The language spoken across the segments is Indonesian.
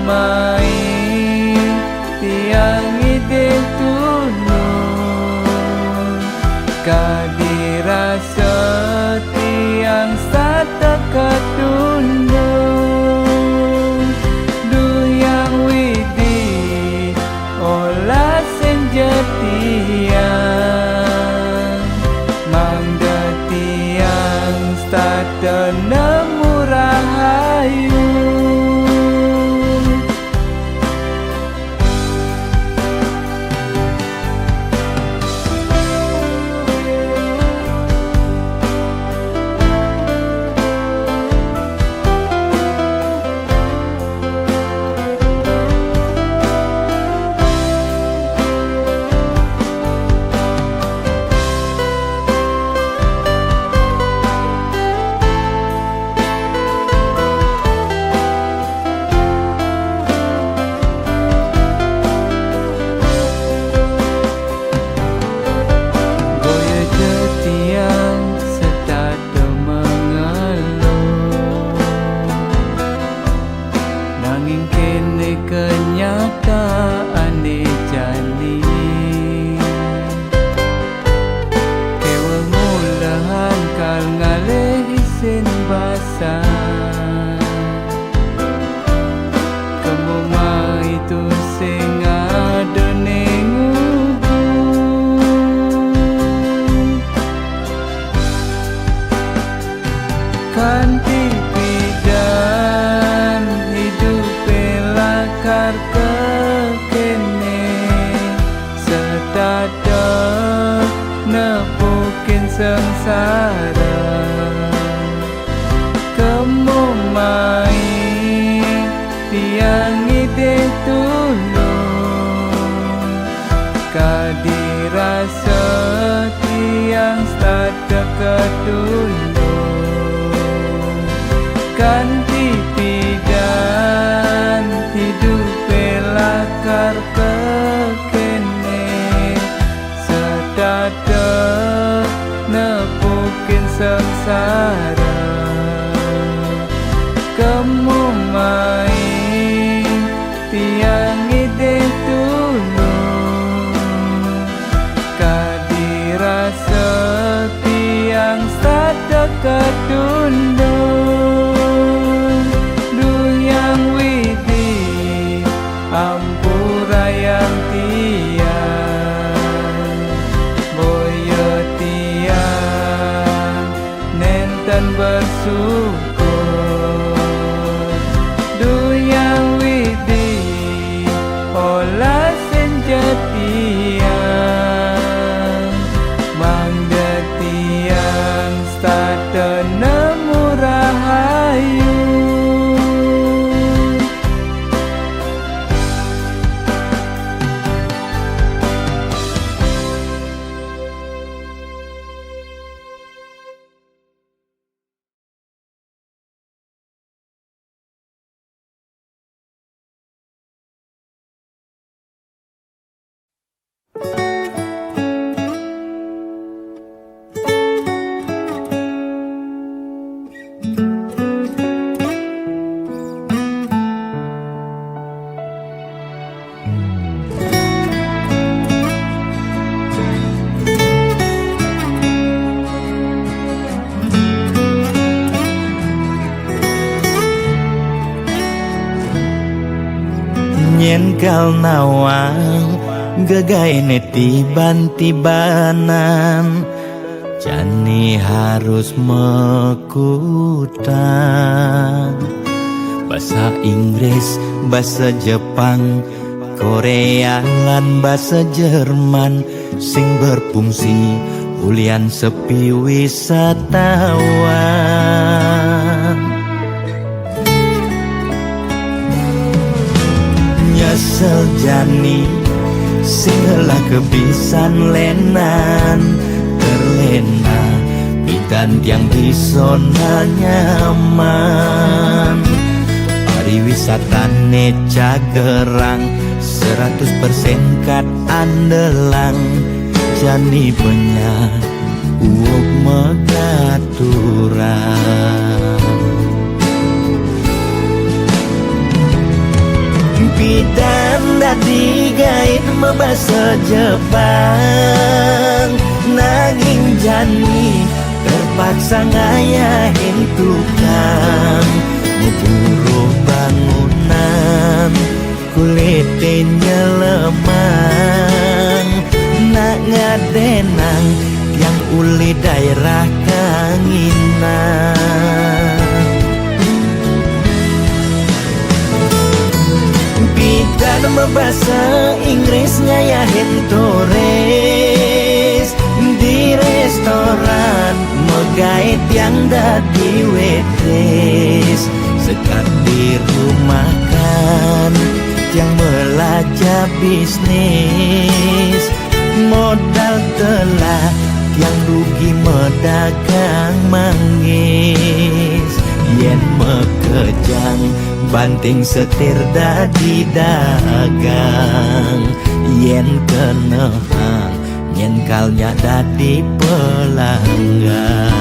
mai tiang ide tulung kadirasa tiang sata katundung duyang widi olah senjatiang mangda tiang sata nemu rahayu. Kenyataan jani kewa mulahan kal ngalehisin basa kamu itu sing ada nengubu kanti pidan hidup pelakar kekene setada nepukin sengsara kamu mai tiang ide tulung kadirasa tiang stada ketulung kanti pidan hidup pelakar kekene sedada nepukin sengsara kamu mai tiang ide tulung kadirasa tiang sada ketundung duyang widi ampurayang tiang boyo tiang nenten bersyukur duyang widi olah senjatiang mangda tiang stada nemu rahayu. Nyen kal nawang gagai tiban-tibanan jani harus mekutan bahasa Inggris, bahasa Jepang, Korea lan bahasa Jerman sing berfungsi ulian sepi wisatawan. Nyesel jani singlah kebisan lenan terlena pidan tiang disona nyaman pariwisatane Cagerang 100% kat andelang jani banyak uog megaturan Bidan dadi gaib membasa Jepang, nanging jani terpaksa ngayahin tukang ngeburu bangunan, kulitnya lemang, nak ngadenang yang uli daerah kanginan. Bidan membahasa Inggris ngayahin turis di restoran, megait yang dadi waitress, sekat di rumah kan yang melajah bisnis, modal telah yang rugi medagang manggis, yen mekejang banting setir dadi dagang, yen kenehang nyenkalnya dadi pelanggan.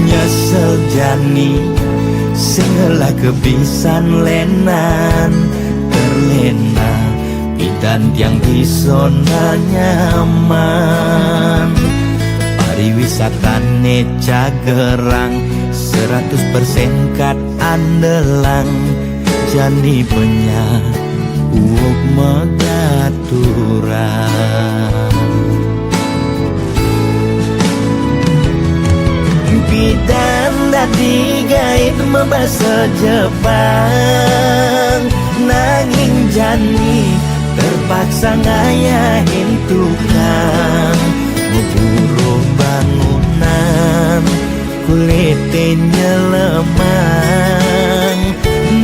Nyesel jani singela kebisan lenan terlena, bidan yang di zona nyaman. Pariwisatane Cagerang 100% kat andelang, jani penyak uuk megaturan. Bidan dadi gaib membasa Jepang, nanging jani terpaksa ngayahin tukang ngeburu bangunan, kulitnya lemang,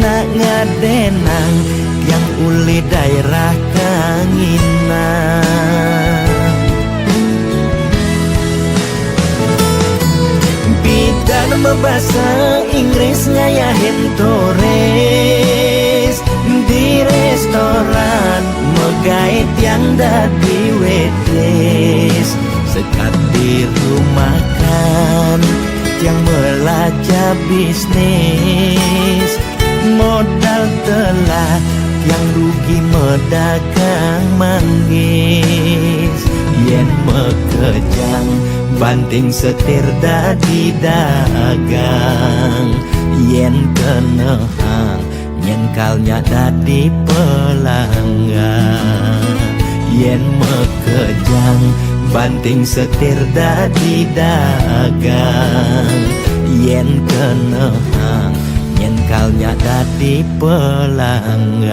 nak ngadenang yang uli daerah kanginan. Bidan membahasa Inggris ngayahin turis di restoran, megait yang dadi waitress, sekat di rumah kan yang melajah bisnis, modal telah yang rugi medagang manggis, yen mekejang banting setir dadi dagang, yen kenehang nyenkalnya dadi pelanggan, yen mekejang banting setir dadi dagang, yen kenehang nyenkalnya dadi pelanggan.